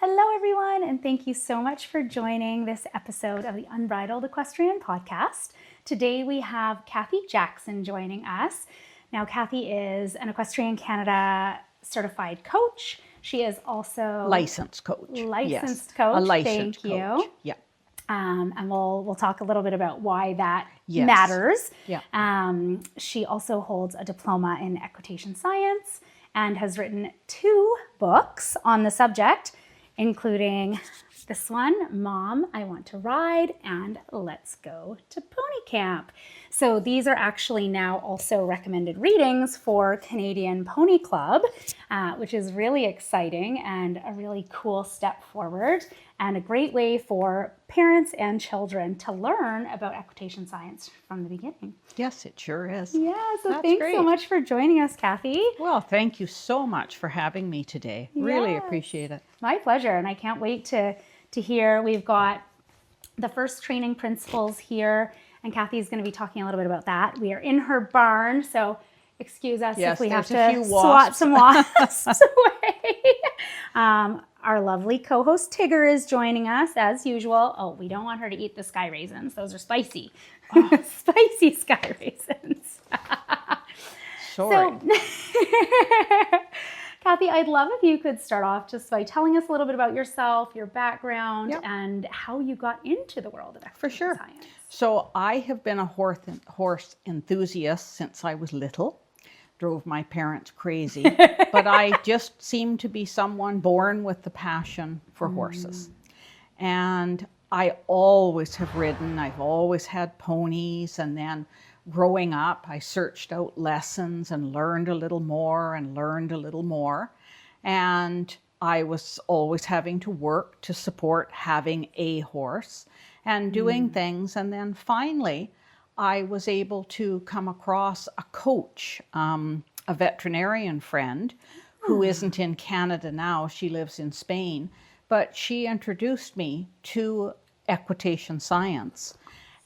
Hello, everyone, and thank you so much for joining this episode of the Unbridled Equestrian Podcast. Today we have Kathy Jackson joining us. Now, Kathy is an Equestrian Canada certified coach. She is also Licensed coach. Licensed yes. coach. A licensed Thank coach. you. Yeah. And we'll talk a little bit about why that Yes. matters. Yeah. She also holds a diploma in equitation science and has written 2 books on the subject, including this one, Mom, I Want to Ride, and Let's Go to Pony Camp. So these are actually now also recommended readings for Canadian Pony Club, which is really exciting and a really cool step forward and a great way for parents and children to learn about equitation science from the beginning. Yes, it sure is. Yeah, so That's thanks great. so much for joining us, Kathy. Well, thank you so much for having me today. Really Yes. appreciate it. My pleasure, and I can't wait to hear. We've got the first training principles here, and Kathy's going to be talking a little bit about that. We are in her barn, so excuse us Yes, if we have there's a to few swat wasps. some wasps away. Our lovely co-host Tigger is joining us as usual. Oh, we don't want her to eat the sky raisins. Those are spicy. Spicy sky raisins. Sorry. So, Kathy, I'd love if you could start off just by telling us a little bit about yourself, your background, Yep. and how you got into the world of For equitation sure. science. So I have been a horse enthusiast since I was little. Drove my parents crazy, but I just seemed to be someone born with the passion for horses. And I always have ridden. I've always had ponies, and then growing up, I searched out lessons and learned a little more and learned a little more. And I was always having to work to support having a horse and doing things. And then finally, I was able to come across a coach, a veterinarian friend who isn't in Canada now. She lives in Spain, but she introduced me to equitation science.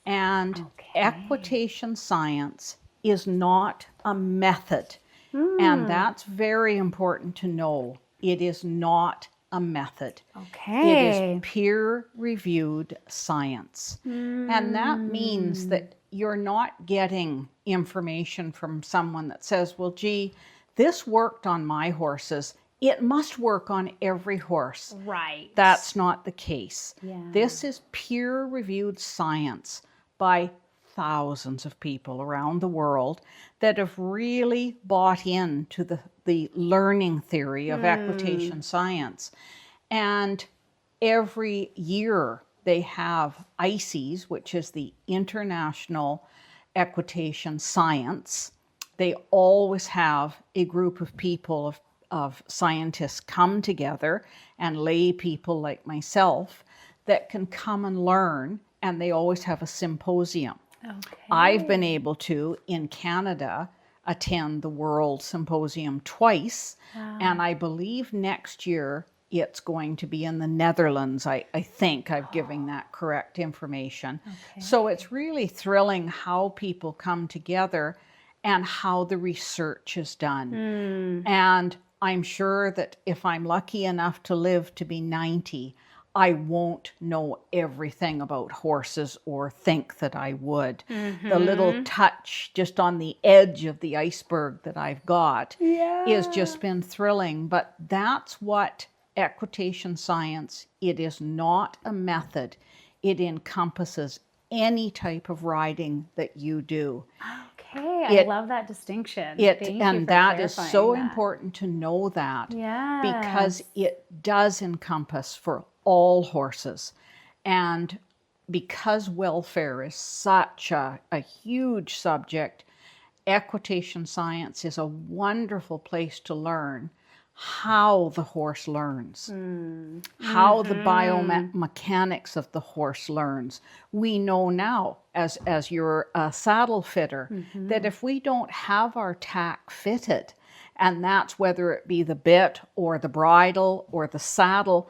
And equitation science is not a method. And that's very important to know. It is not a method. Okay. It is peer-reviewed science. And that means that you're not getting information from someone that says, well, gee, this worked on my horses. It must work on every horse. Right. That's not the case. Yeah. This is peer-reviewed science by thousands of people around the world that have really bought into the learning theory of equitation science. And every year they have ICES, which is the International Equitation Science. They always have a group of people, of scientists come together, and lay people like myself that can come and learn, and they always have a symposium. Okay. I've been able to, in Canada, attend the World Symposium twice, and I believe next year it's going to be in the Netherlands. I think I'm giving that correct information. Okay. So it's really thrilling how people come together and how the research is done. And I'm sure that if I'm lucky enough to live to be 90, I won't know everything about horses or think that I would. The little touch just on the edge of the iceberg that I've got has just been thrilling. But that's what equitation science, it is not a method. It encompasses any type of riding that you do. Okay, I love that distinction. Thank you And for that is clarifying so that. important to know that, Yes. because it does encompass for all horses. And because welfare is such a huge subject, equitation science is a wonderful place to learn how the horse learns, how the biomechanics of the horse learns. We know now, as you're a saddle fitter, that if we don't have our tack fitted, and that's whether it be the bit or the bridle or the saddle,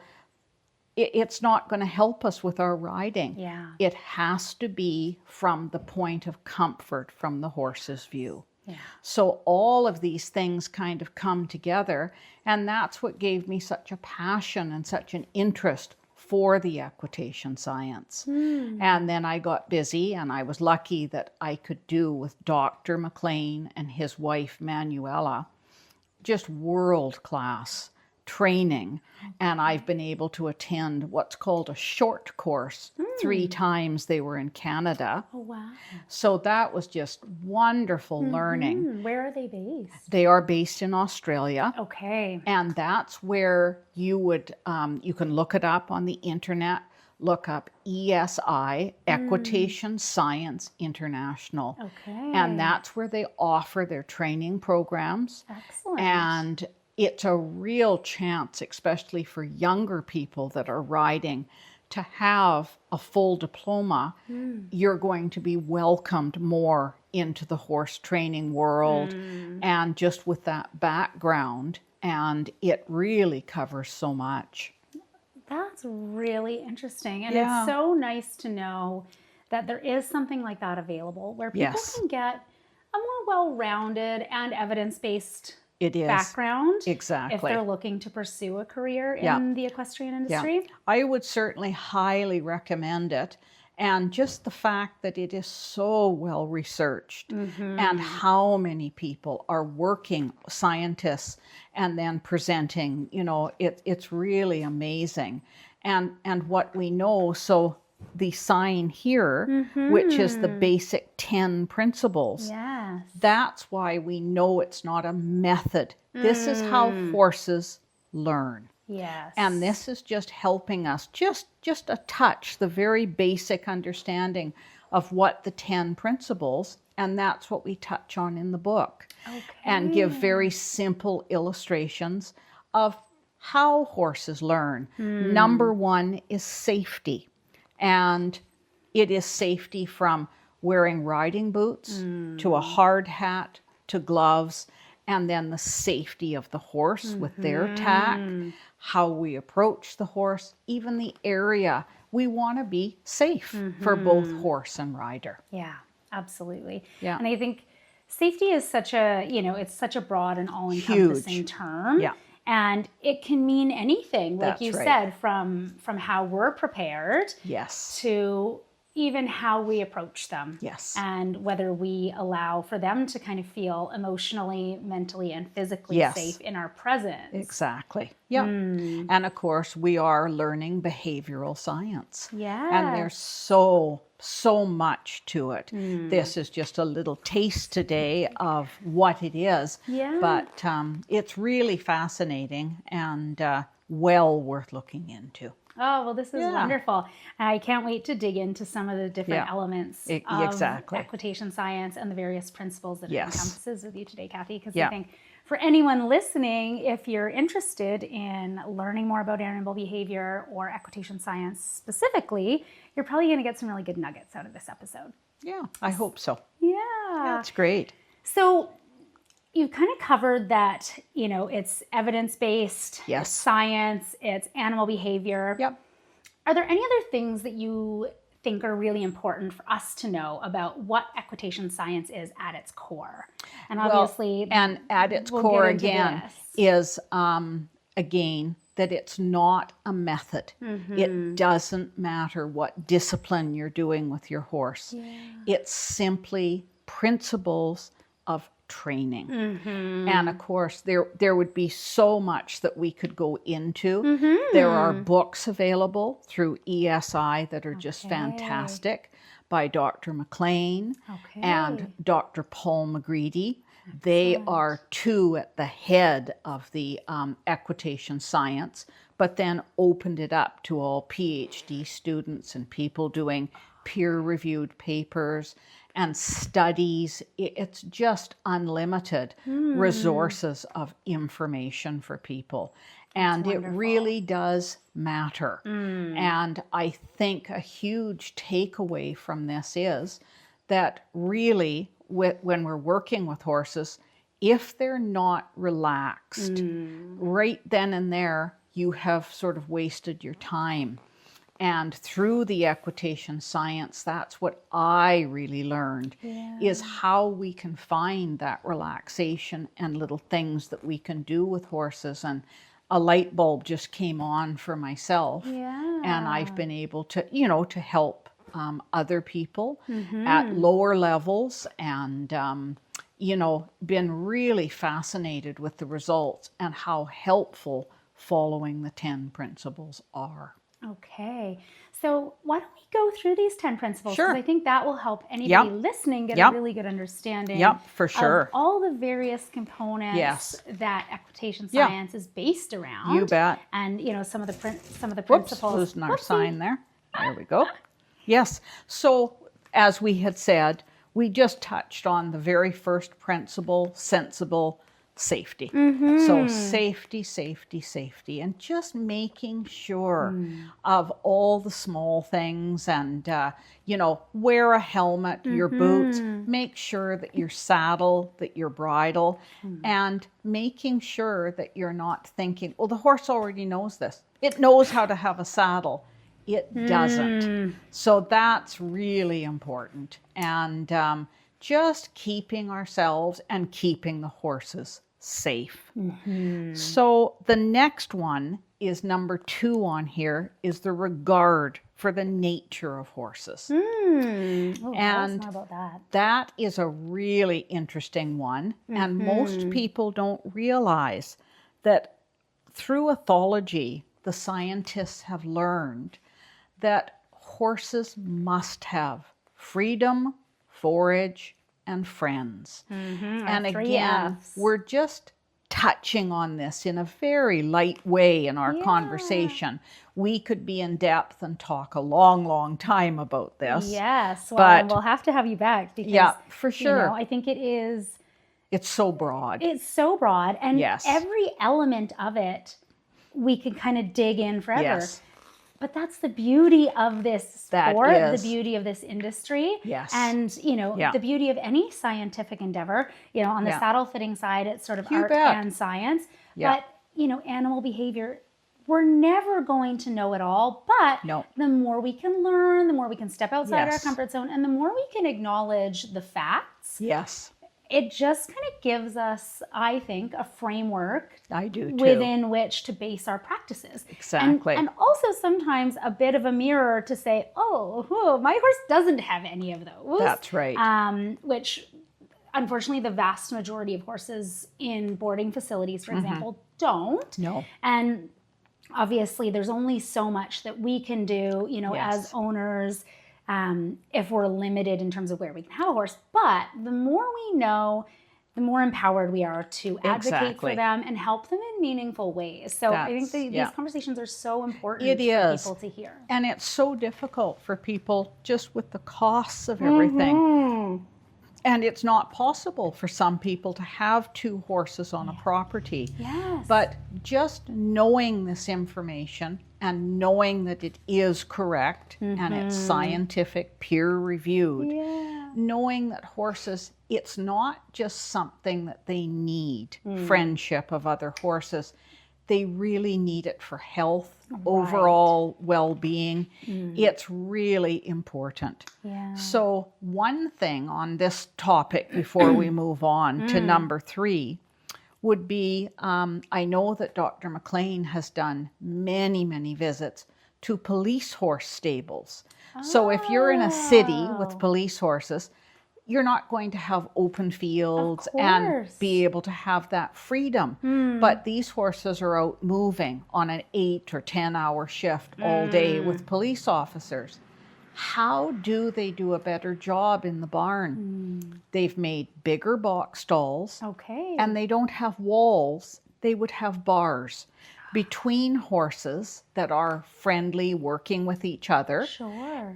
it's not going to help us with our riding. Yeah. It has to be from the point of comfort from the horse's view. Yeah. So all of these things kind of come together, and that's what gave me such a passion and such an interest for the equitation science. And then I got busy, and I was lucky that I could do with Dr. McLean and his wife Manuela just world-class training. And I've been able to attend what's called a short course 3 times. They were in Canada. Oh, wow. So that was just wonderful learning. Where are they based? They are based in Australia. Okay. And that's where you would, you can look it up on the internet, look up ESI, Equitation Science International. Okay. And that's where they offer their training programs. Excellent. And it's a real chance, especially for younger people that are riding, to have a full diploma. You're going to be welcomed more into the horse training world and just with that background. And it really covers so much. That's really interesting. And Yeah. it's so nice to know that there is something like that available where people Yes. can get a more well-rounded and evidence-based It is. background if Exactly. they're looking to pursue a career Yeah. in the equestrian industry. I would certainly highly recommend it. And just the fact that it is so well researched and how many people are working, scientists, and then presenting, you know, it's really amazing. And what we know, so the sign here, which is the basic 10 principles, Yes. that's why we know it's not a method. This is how horses learn. Yes. And this is just helping us just a touch, the very basic understanding of what the 10 principles, and that's what we touch on in the book. Okay. And give very simple illustrations of how horses learn. Number 1 is safety. And it is safety from wearing riding boots to a hard hat to gloves, and then the safety of the horse with their tack, how we approach the horse, even the area. We want to be safe for both horse and rider. Yeah, absolutely. Yeah. And I think safety is such a, it's such a broad and all-encompassing Huge. term. Yeah. And it can mean anything, like That's you right. said, from how we're prepared Yes. to even how we approach them. Yes. And whether we allow for them to kind of feel emotionally, mentally, and physically Yes. safe in our presence. Exactly. Yeah. And of course, we are learning behavioral science. Yeah. And there's so much to it. This is just a little taste today of what it is. Yeah. But it's really fascinating and well worth looking into. Oh, well, this is Yeah. wonderful. I can't wait to dig into some of the different Yeah. elements of Exactly. equitation science and the various principles that Yes. it encompasses with you today, Kathy, because Yeah. I think for anyone listening, if you're interested in learning more about animal behavior or equitation science specifically, you're probably going to get some really good nuggets out of this episode. Yeah, I hope so. Yeah. That's great. So you've kind of covered that, it's evidence-based, Yes. it's science, it's animal behavior. Yep. Are there any other things that you think are really important for us to know about what equitation science is at its core? And obviously, and at its we'll core get into again this. is again that it's not a method. It doesn't matter what discipline you're doing with your horse. It's simply principles of training. And of course, there would be so much that we could go into. There are books available through ESI that are just fantastic by Dr. McLean Okay. and Dr. Paul McGreedy. They are two at the head of the equitation science, but then opened it up to all PhD students and people doing peer-reviewed papers and studies. It's just unlimited resources of information for people. And it really does matter. And I think a huge takeaway from this is that really when we're working with horses, if they're not relaxed, right then and there, you have sort of wasted your time. And through the equitation science, that's what I really learned, is how we can find that relaxation and little things that we can do with horses. And a light bulb just came on for myself. And I've been able to, to help other people at lower levels, and, been really fascinated with the results and how helpful following the 10 principles are. Okay. So why don't we go through these 10 principles? Sure. Because I think that will help anybody listening get a really good understanding for sure. of all the various components that equitation science is based around. You bet. And, some of the principles. Whoops, losing our sign there. There we go. Yes. So as we had said, we just touched on the very first principle, sensible safety. So safety, safety, safety, and just making sure of all the small things, and, wear a helmet, your boots, make sure that your saddle, that your bridle, and making sure that you're not thinking, well, the horse already knows this. It knows how to have a saddle. It doesn't. So that's really important. And just keeping ourselves and keeping the horses safe. So the next one is number 2 on here, is the regard for the nature of horses. And tell us more about that. That is a really interesting one. And most people don't realize that through ethology, the scientists have learned that horses must have freedom, forage, and friends. And again, we're just touching on this in a very light way in our conversation. We could be in depth and talk a long, long time about this. Yes, well, but we'll have to have you back because, for sure. I think it's so broad. It's so broad, and every element of it, we could kind of dig in forever. Yes. But that's the beauty of this sport, the beauty of this industry, and the beauty of any scientific endeavor. On the saddle fitting side, it's sort of art and science. But animal behavior, we're never going to know it all. But the more we can learn, the more we can step outside our comfort zone, and the more we can acknowledge the facts. It just kind of gives us, I think, a framework. I do too. Within which to base our practices. Exactly. And also sometimes a bit of a mirror to say, oh, my horse doesn't have any of those. That's right. Which, unfortunately, the vast majority of horses in boarding facilities, for example, don't. No. And obviously, there's only so much that we can do, as owners, if we're limited in terms of where we can have a horse. But the more we know, the more empowered we are to advocate for them and help them in meaningful ways. So I think these conversations are so important for people to hear. And it's so difficult for people just with the costs of everything. And it's not possible for some people to have 2 horses on a property. But just knowing this information and knowing that it is correct and it's scientific, peer-reviewed, knowing that horses, it's not just something that they need, friendship of other horses. They really need it for health, overall well-being. It's really important. So one thing on this topic before we move on to number 3 would be, I know that Dr. McLean has done many, many visits to police horse stables. So if you're in a city with police horses, you're not going to have open fields and be able to have that freedom. But these horses are out moving on an 8 or 10 hour shift all day with police officers. How do they do a better job in the barn? They've made bigger box stalls. And they don't have walls. They would have bars between horses that are friendly, working with each other.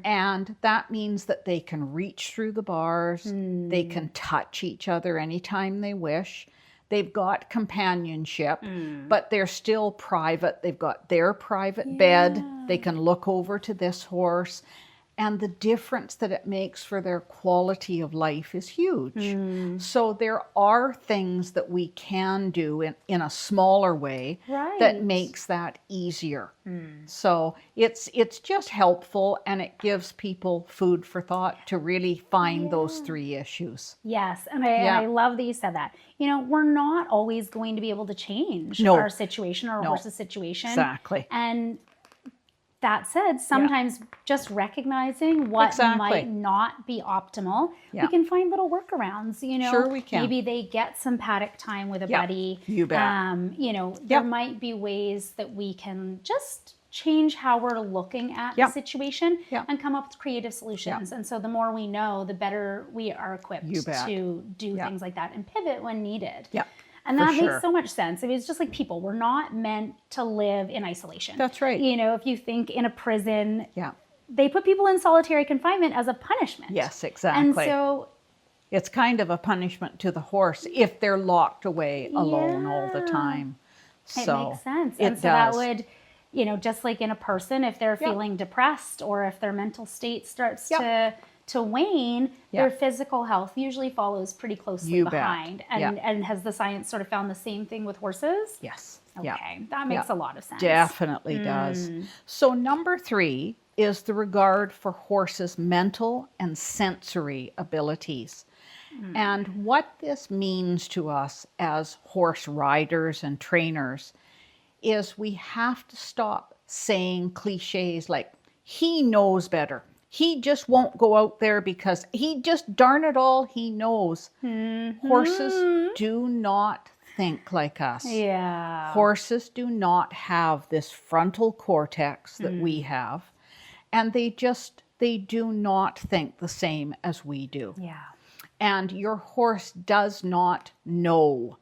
And that means that they can reach through the bars. They can touch each other anytime they wish. They've got companionship, but they're still private. They've got their private bed. They can look over to this horse. And the difference that it makes for their quality of life is huge. So there are things that we can do in a smaller way Right. that makes that easier. So it's just helpful, and it gives people food for thought to really find those 3 issues. Yes, and I love that you said that. You know, we're not always going to be able to change No. our situation or our horse's situation. Exactly. And that said, sometimes just recognizing what Exactly. might not be optimal, we can find little workarounds. You know, Sure we can. Maybe they get some paddock time with a buddy. You bet. You know, there might be ways that we can just change how we're looking at the situation and come up with creative solutions. And so the more we know, the better we are equipped to do things like that and pivot when needed. Yeah. And that makes so much sense. I mean, it's just like people, we're not meant to live in isolation. That's right. You know, if you think in a prison, Yeah. they put people in solitary confinement as a punishment. Yes, exactly. And so it's kind of a punishment to the horse if they're locked away alone all the time. it So makes sense. It And so does. that would, you know, just like in a person, if they're feeling depressed or if their mental state starts to wane, their physical health usually follows pretty closely You bet. behind. And has the science sort of found the same thing with horses? Yes. Okay, that makes a lot of sense. Definitely does. So number 3 is the regard for horses' mental and sensory abilities. And what this means to us as horse riders and trainers is we have to stop saying cliches like, he knows better. He just won't go out there because he just, darn it all, he knows. Horses do not think like us. Yeah. Horses do not have this frontal cortex that we have, and they do not think the same as we do. Yeah. And your horse does not know.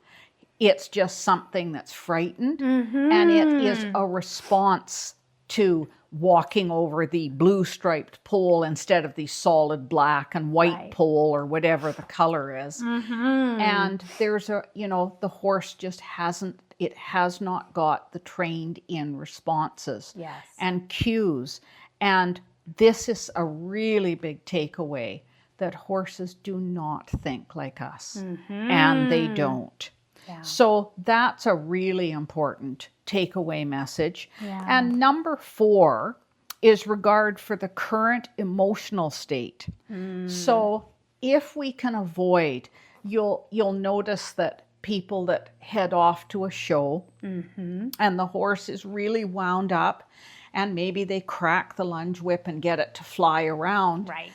It's just something that's frightened, and it is a response to walking over the blue striped pole instead of the solid black and white pole or whatever the color is. And there's the horse just has not got the trained in responses and cues. And this is a really big takeaway, that horses do not think like us, and they don't. So that's a really important takeaway message. And number 4 is regard for the current emotional state. So if we can avoid, you'll notice that people that head off to a show and the horse is really wound up, and maybe they crack the lunge whip and get it to fly around. Right.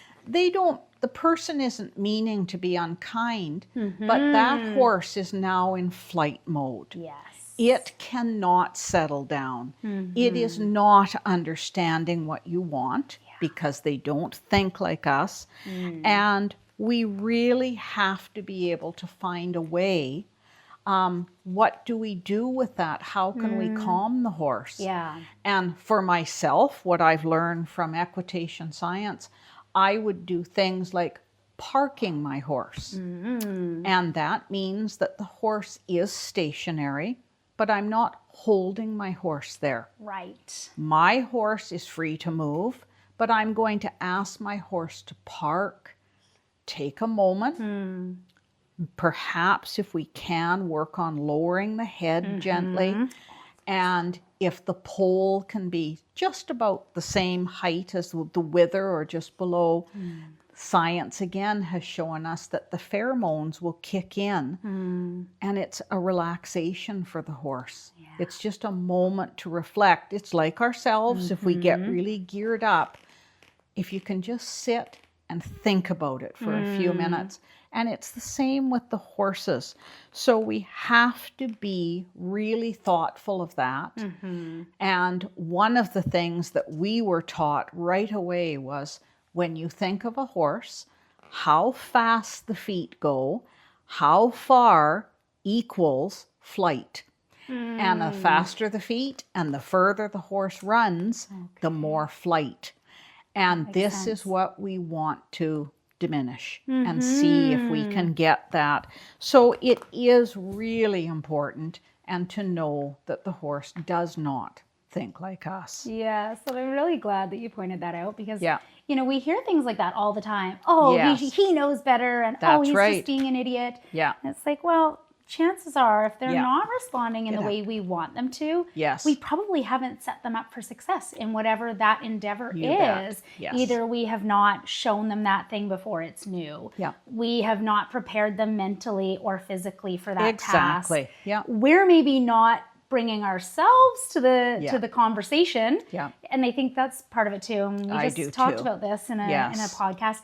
The person isn't meaning to be unkind, but that horse is now in flight mode. Yes. It cannot settle down. It is not understanding what you want because they don't think like us. And we really have to be able to find a way. What do we do with that? How can we calm the horse? Yeah. And for myself, what I've learned from equitation science, I would do things like parking my horse. And that means that the horse is stationary, but I'm not holding my horse there. Right. My horse is free to move, but I'm going to ask my horse to park, take a moment. Perhaps if we can, work on lowering the head gently. And if the pole can be just about the same height as the wither or just below, science again has shown us that the pheromones will kick in, and it's a relaxation for the horse. It's just a moment to reflect. It's like ourselves. If we get really geared up, if you can just sit and think about it for a few minutes. And it's the same with the horses. So we have to be really thoughtful of that. And one of the things that we were taught right away was, when you think of a horse, how fast the feet go, how far equals flight. And the faster the feet and the further the horse runs, the more flight. And this is what we want to diminish and see if we can get that. So it is really important, and to know that the horse does not think like us. Yeah, so I'm really glad that you pointed that out because, Yeah. we hear things like that all the time. Oh, Yes. he knows better, and That's he's right. just being an idiot. Yeah. And it's like, well, chances are, if they're Yeah. not responding in Get the up. way we want them to, Yes. we probably haven't set them up for success in whatever that endeavor You bet. is. Yes. Either we have not shown them that thing before it's new. Yeah. We have not prepared them mentally or physically for that task. Exactly. Yeah. We're maybe not bringing ourselves to the Yeah. to the conversation. Yeah. And I think that's part of it too. And we I just do talked too. about this in a Yes. podcast.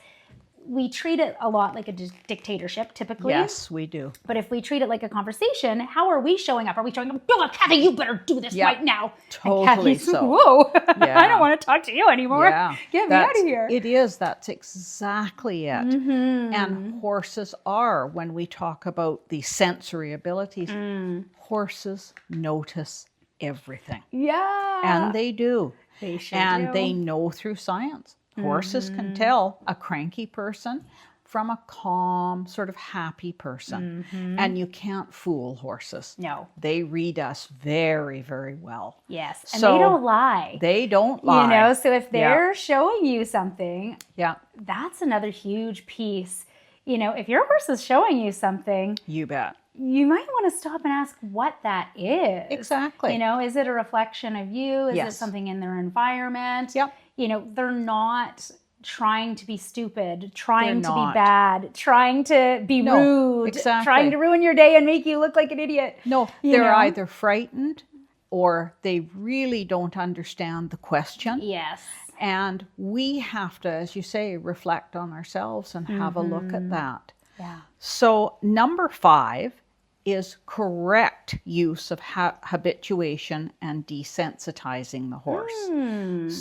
We treat it a lot like a dictatorship typically. Yes, we do. But if we treat it like a conversation, how are we showing up? Are we showing up, oh, Kathy, you better do this Yeah. right now? And Totally Kathy's, so. whoa, Yeah. I don't want to talk to you anymore. Yeah. Get me out of here. It is. That's exactly it. Mm-hmm. And horses are, when we talk about the sensory abilities, horses notice everything. Yeah. And they do. They sure And do. they know through science. Horses can tell a cranky person from a calm, sort of happy person. And you can't fool horses. No. They read us very, very well. Yes. And So they don't lie. They don't lie. So if they're showing you something, Yeah, that's another huge piece. If your horse is showing you something, you bet. you might want to stop and ask what that is. Exactly. Is it a reflection of you? Is it Yes. something in their environment? Yep. They're not trying to be stupid, trying They're to be not. bad, trying to be No, rude, exactly. trying to ruin your day and make you look like an idiot. No, You they're know? either frightened or they really don't understand the question. Yes. And we have to, as you say, reflect on ourselves and have a look at that. Yeah. So, number 5 is correct use of habituation and desensitizing the horse.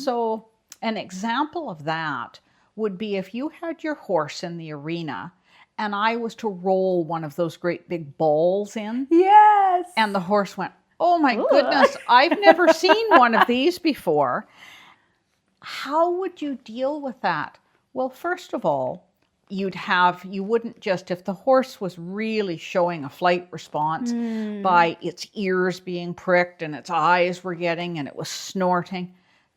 So, an example of that would be if you had your horse in the arena and I was to roll one of those great big balls in, Yes. and the horse went, oh my goodness, I've never seen one of these before. How would you deal with that? Well, first of all, you wouldn't just, if the horse was really showing a flight response by its ears being pricked and its eyes were getting and it was snorting,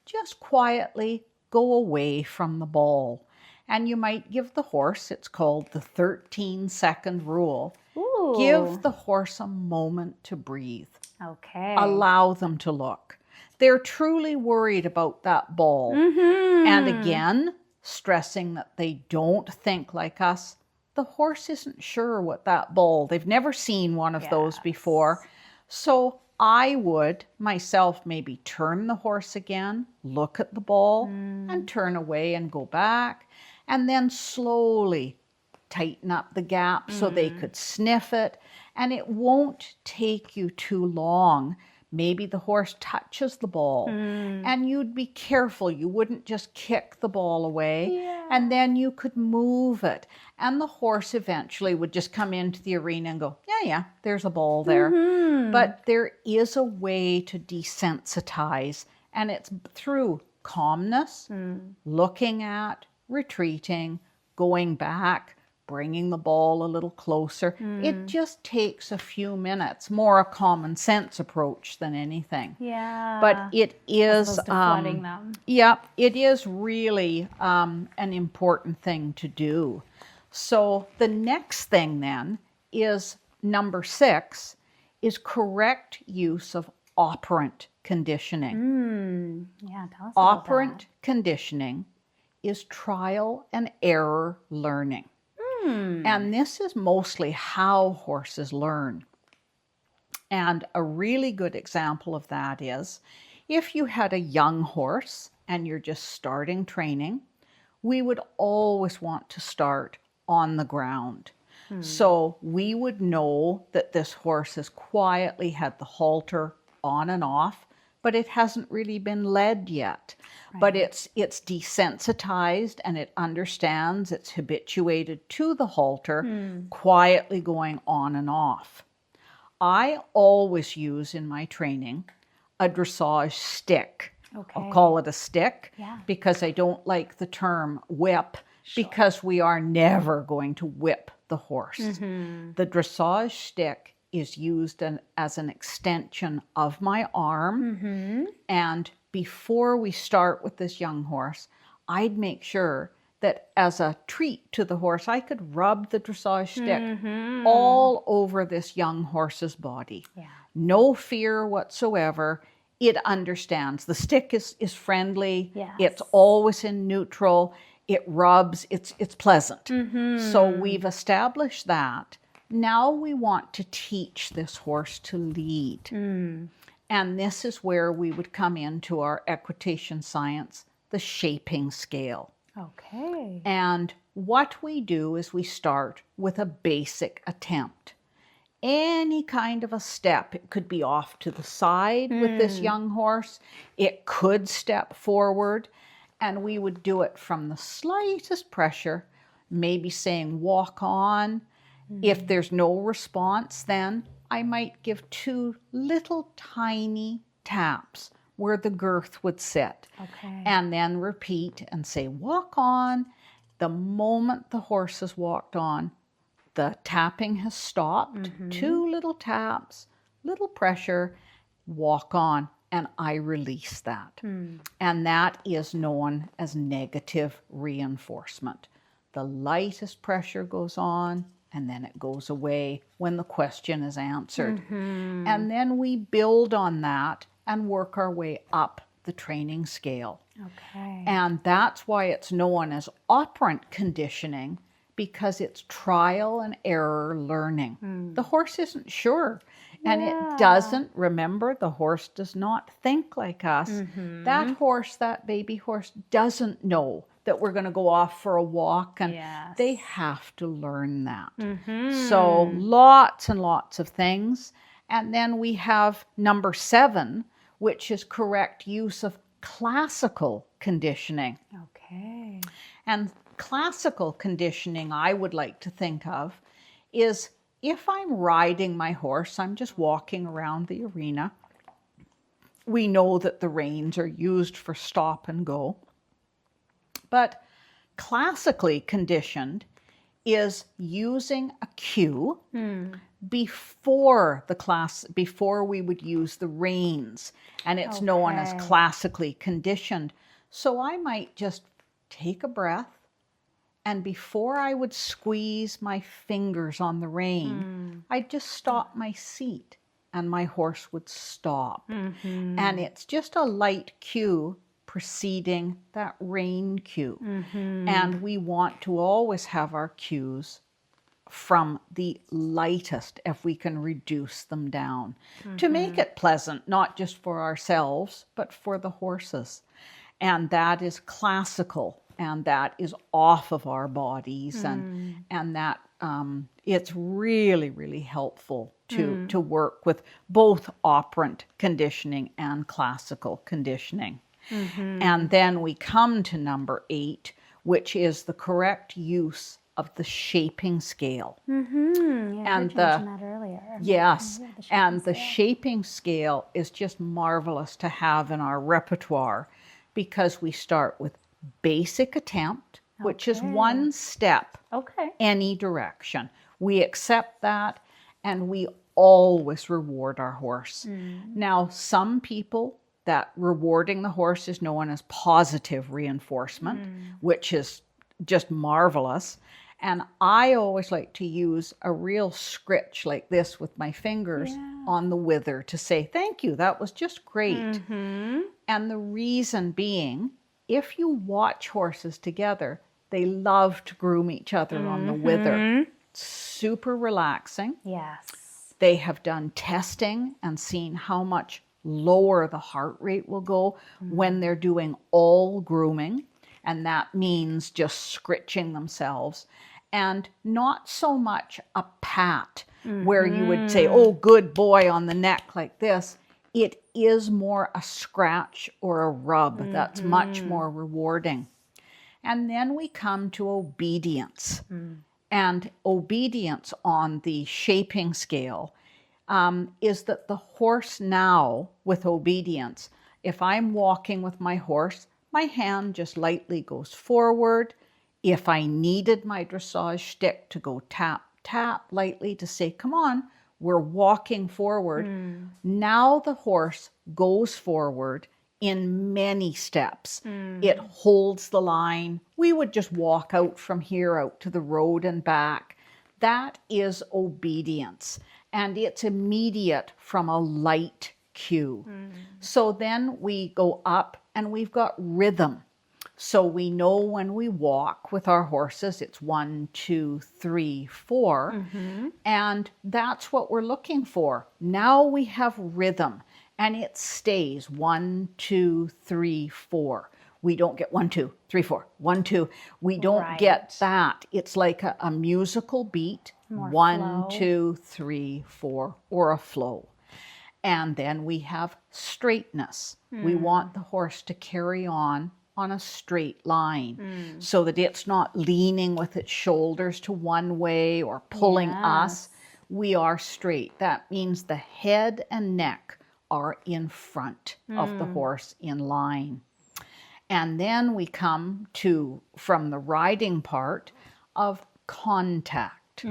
just quietly go away from the ball. And you might give the horse, it's called the 13-second rule. Ooh. Give the horse a moment to breathe. Okay. Allow them to look. They're truly worried about that ball. Mm-hmm. And again, stressing that they don't think like us. The horse isn't sure what that ball, they've never seen one of those before. So I would myself maybe turn the horse again, look at the ball, and turn away and go back. And then slowly tighten up the gap so they could sniff it. And it won't take you too long. Maybe the horse touches the ball and you'd be careful. You wouldn't just kick the ball away and then you could move it. And the horse eventually would just come into the arena and go, yeah, there's a ball there. But there is a way to desensitize, and it's through calmness, looking at, retreating, going back, bringing the ball a little closer. It just takes a few minutes, more a common sense approach than anything. Yeah. But it is, As opposed to flooding them. yeah, it is really an important thing to do. So the next thing then is number 6 is correct use of operant conditioning. Yeah, tell us about Operant conditioning is trial and error learning. And this is mostly how horses learn. And a really good example of that is if you had a young horse and you're just starting training, we would always want to start on the ground. So we would know that this horse has quietly had the halter on and off, but it hasn't really been led yet. But it's desensitized and it understands, it's habituated to the halter, quietly going on and off. I always use in my training a dressage stick. Okay. I'll call it a stick Yeah. because I don't like the term whip because we are never going to whip the horse. The dressage stick is used as an extension of my arm. And before we start with this young horse, I'd make sure that as a treat to the horse, I could rub the dressage stick all over this young horse's body. Yeah. No fear whatsoever. It understands. The stick is friendly. Yes. It's always in neutral. It rubs. It's pleasant. So we've established that. Now we want to teach this horse to lead. And this is where we would come into our equitation science, the shaping scale. Okay. And what we do is we start with a basic attempt. Any kind of a step. It could be off to the side with this young horse. It could step forward. And we would do it from the slightest pressure, maybe saying walk on. If there's no response, then I might give 2 little tiny taps where the girth would sit. Okay. And then repeat and say, walk on. The moment the horse has walked on, the tapping has stopped. 2 little taps, little pressure, walk on. And I release that. And that is known as negative reinforcement. The lightest pressure goes on, and then it goes away when the question is answered. And then we build on that and work our way up the training scale. Okay. And that's why it's known as operant conditioning, because it's trial and error learning. The horse isn't sure, and it doesn't, remember, the horse does not think like us. That horse, that baby horse, doesn't know that we're going to go off for a walk, and they have to learn that. So lots and lots of things. And then we have number 7, which is correct use of classical conditioning. Okay. And classical conditioning, I would like to think of, is if I'm riding my horse, I'm just walking around the arena. We know that the reins are used for stop and go. But classically conditioned is using a cue before we would use the reins, and it's known as classically conditioned. So I might just take a breath, and before I would squeeze my fingers on the rein, I'd just stop my seat and my horse would stop. And it's just a light cue preceding that rein cue. And we want to always have our cues from the lightest, if we can reduce them down, to make it pleasant, not just for ourselves, but for the horses. And that is classical, and that is off of our bodies, and that it's really, really helpful to work with both operant conditioning and classical conditioning. And then we come to number 8, which is the correct use of the shaping scale. Yeah, And you mentioned that earlier. Yes, Yeah, the shaping and the scale. shaping scale is just marvelous to have in our repertoire, because we start with basic attempt, which is 1 step Okay. any direction. We accept that, and we always reward our horse. Now, some people, that rewarding the horse is known as positive reinforcement, which is just marvelous. And I always like to use a real scritch like this with my fingers on the wither to say, thank you, that was just great. And the reason being, if you watch horses together, they love to groom each other on the wither. Super relaxing. Yes. They have done testing and seen how much lower the heart rate will go when they're doing all grooming. And that means just scritching themselves. And not so much a pat where you would say, oh, good boy, on the neck like this. It is more a scratch or a rub. That's much more rewarding. And then we come to obedience. And obedience on the shaping scale is that the horse now, with obedience, if I'm walking with my horse, my hand just lightly goes forward. If I needed my dressage stick to go tap, tap lightly to say, come on, We're walking forward. Now the horse goes forward in many steps. It holds the line. We would just walk out from here out to the road and back. That is obedience, and it's immediate from a light cue. So then we go up and we've got rhythm. So we know when we walk with our horses, it's 1, 2, 3, 4. And that's what we're looking for. Now we have rhythm and it stays 1, 2, 3, 4. We don't get 1, 2, 3, 4, 1, 2. We don't get that. It's like a musical beat. More 1, flow. 2, 3, 4, or a flow. And then we have straightness. We want the horse to carry on a straight line so that it's not leaning with its shoulders to one way or pulling us. We are straight. That means the head and neck are in front of the horse in line. And then we come to, from the riding part, of contact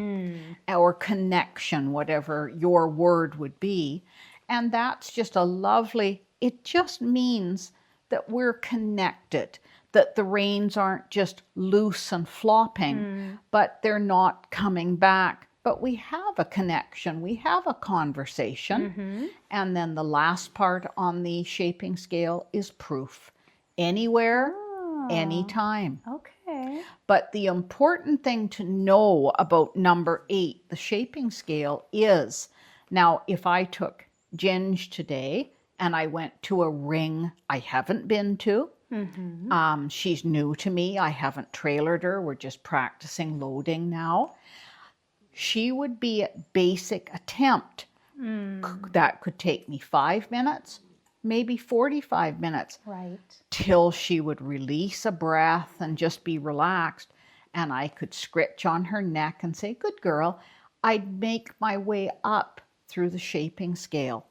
or connection, whatever your word would be. And that's just a lovely, it just means that we're connected, that the reins aren't just loose and flopping, but they're not coming back. But we have a connection, we have a conversation. And then the last part on the shaping scale is proof. Anywhere, anytime. Okay. But the important thing to know about number 8, the shaping scale, is, now if I took Ginge today and I went to a ring I haven't been to, she's new to me, I haven't trailered her, we're just practicing loading now, she would be at basic attempt. That could take me 5 minutes, maybe 45 minutes. Right. Till she would release a breath and just be relaxed. And I could scritch on her neck and say, good girl. I'd make my way up through the shaping scale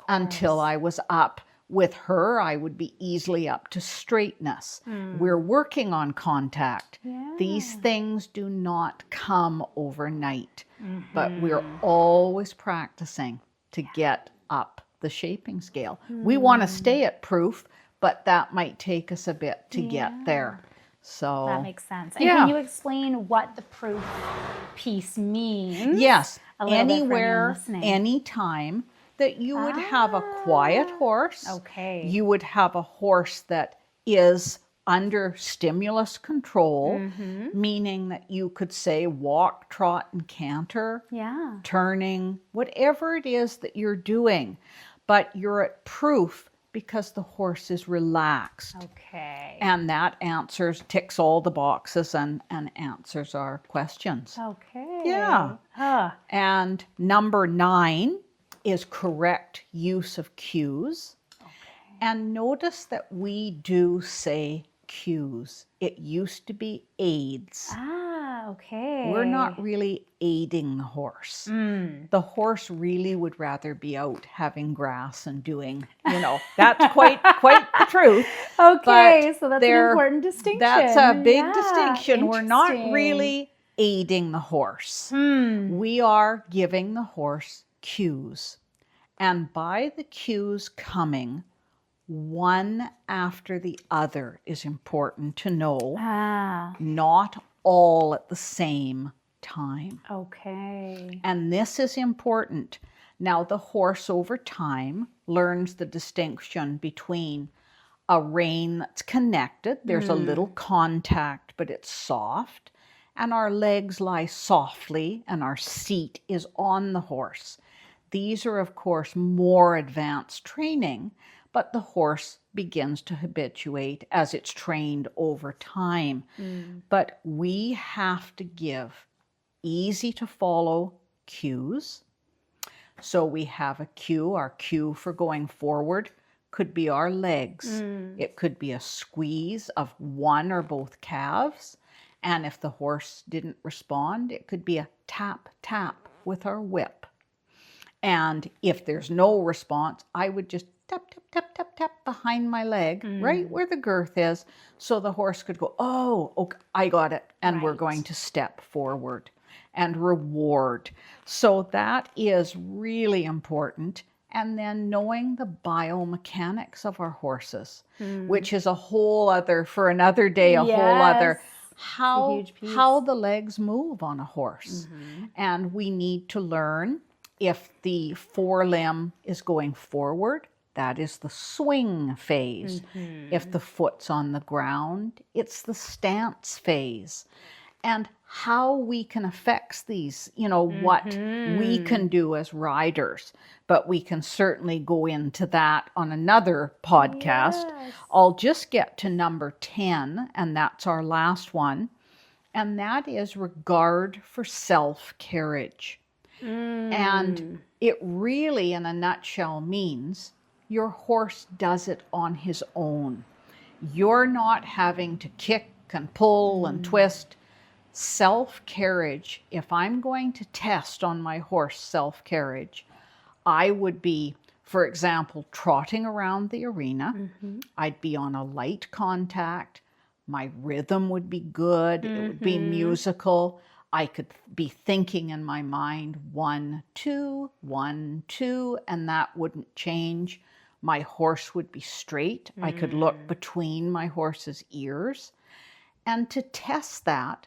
until I was up. With her, I would be easily up to straightness. We're working on contact. These things do not come overnight, but we're always practicing to get up the shaping scale. We want to stay at proof, but that might take us a bit to get there. So that makes sense. And can you explain what the proof piece means? Yes, A little bit for anyone anywhere, listening. anytime that you would have a quiet horse. Okay. You would have a horse that is under stimulus control, meaning that you could say walk, trot, and canter, turning, whatever it is that you're doing, but you're at proof because the horse is relaxed. Okay. And that ticks all the boxes and answers our questions. Okay. Yeah. And number 9 is correct use of cues. And notice that we do say cues. It used to be aids. Okay. We're not really aiding the horse. The horse really would rather be out having grass and doing, that's quite the truth. Okay, But so that's an important distinction. That's a big Yeah, distinction. We're not interesting. really aiding the horse. We are giving the horse cues. And by the cues coming, one after the other is important to know, not all at the same time. Okay. And this is important. Now the horse over time learns the distinction between a rein that's connected, there's a little contact, but it's soft, and our legs lie softly and our seat is on the horse. These are, of course, more advanced training, but the horse begins to habituate as it's trained over time. But we have to give easy to follow cues. So we have a cue. Our cue for going forward could be our legs. It could be a squeeze of one or both calves. And if the horse didn't respond, it could be a tap, tap with our whip. And if there's no response, I would just tap, tap, tap, tap, tap behind my leg, right where the girth is, so the horse could go, oh, okay, I got it, and we're going to step forward. and reward. So that is really important. And then knowing the biomechanics of our horses, which is a whole other, for another day, a whole other, how the legs move on a horse. And we need to learn if the forelimb is going forward, that is the swing phase. If the foot's on the ground, it's the stance phase. And how we can affect these, what we can do as riders. But we can certainly go into that on another podcast. Yes. I'll just get to number 10, and that's our last one. And that is regard for self-carriage. And it really, in a nutshell, means your horse does it on his own. You're not having to kick and pull and twist. Self-carriage, if I'm going to test on my horse self-carriage, I would be, for example, trotting around the arena. I'd be on a light contact. My rhythm would be good. It would be musical. I could be thinking in my mind, 1, 2, 1, 2, and that wouldn't change. My horse would be straight. I could look between my horse's ears. And to test that,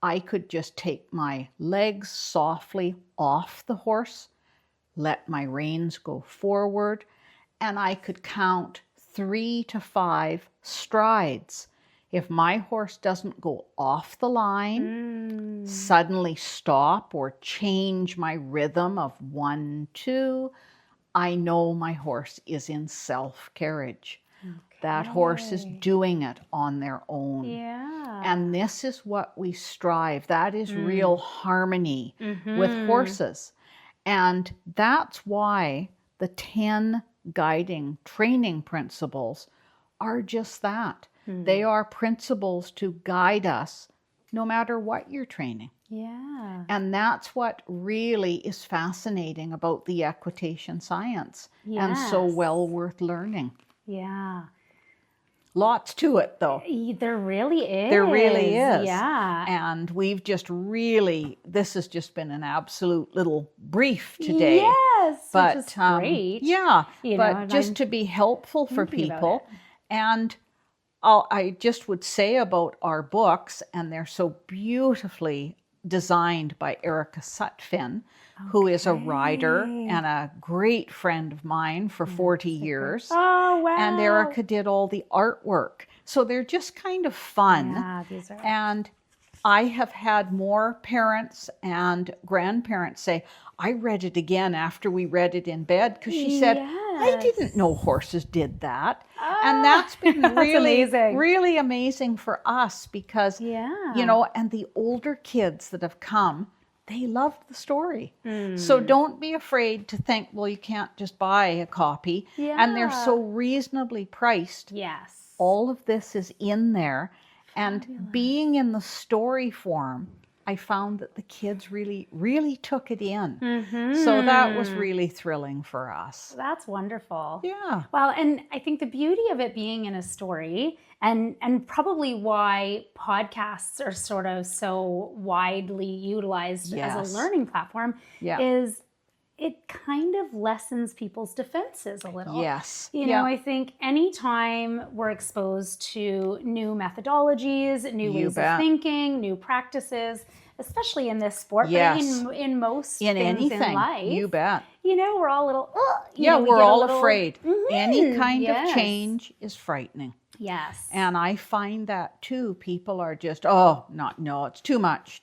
I could just take my legs softly off the horse, let my reins go forward, and I could count 3 to 5 strides. If my horse doesn't go off the line, suddenly stop or change my rhythm of 1, 2, I know my horse is in self-carriage. That horse is doing it on their own. Yeah. And this is what we strive. That is real harmony with horses. And that's why the 10 guiding training principles are just that. They are principles to guide us no matter what you're training. Yeah. And that's what really is fascinating about the equitation science and so well worth learning. Yeah. Lots to it, though. There really is. There really is. Yeah. And we've just really, this has just been an absolute little brief today. Yes, But, which is great. Yeah, You know, but and just I'm to be helpful for thinking about people. And I just would say about our books, and they're so beautifully designed by Erica Sutphin, who is a writer and a great friend of mine for 40 years. Oh, wow. And Erica did all the artwork. So they're just kind of fun. Yeah, these are. And I have had more parents and grandparents say, I read it again after we read it in bed, because she said, I didn't know horses did that. And that's been really, amazing. really amazing for us because, Yeah. and the older kids that have come, they loved the story. So don't be afraid to think, well, you can't just buy a copy. And they're so reasonably priced. Yes. All of this is in there. And being in the story form, I found that the kids really, really took it in. So that was really thrilling for us. That's wonderful. Yeah. Well, and I think the beauty of it being in a story and probably why podcasts are sort of so widely utilized as a learning platform is it kind of lessens people's defenses a little. Yes. You know, I think anytime we're exposed to new methodologies, new ways of thinking, new practices, especially in this sport, but in most things anything in life, you bet. We're all a little, we're all afraid. Any kind of change is frightening. Yes. And I find that too. People are just, no, it's too much.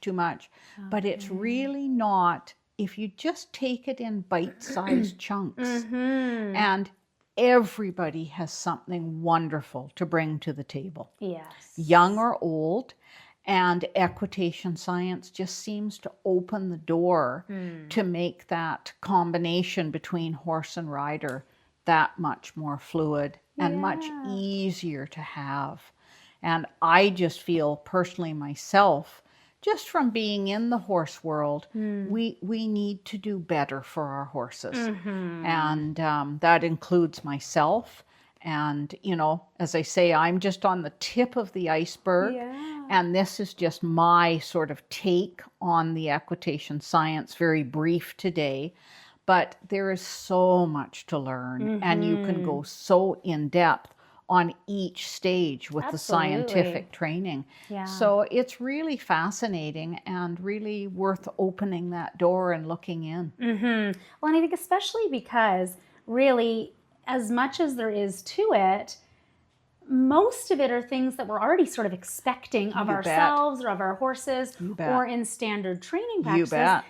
But it's really not. If you just take it in bite-sized chunks, and everybody has something wonderful to bring to the table. Yes. Young or old, and equitation science just seems to open the door to make that combination between horse and rider that much more fluid and much easier to have. And I just feel personally myself, just from being in the horse world, we need to do better for our horses. And that includes myself. And, as I say, I'm just on the tip of the iceberg. And this is just my sort of take on the equitation science, very brief today. But there is so much to learn, and you can go so in depth on each stage with the scientific training. Yeah. So it's really fascinating and really worth opening that door and looking in. Well, and I think especially because really, as much as there is to it, most of it are things that we're already sort of expecting of ourselves or of our horses or in standard training practices. You bet.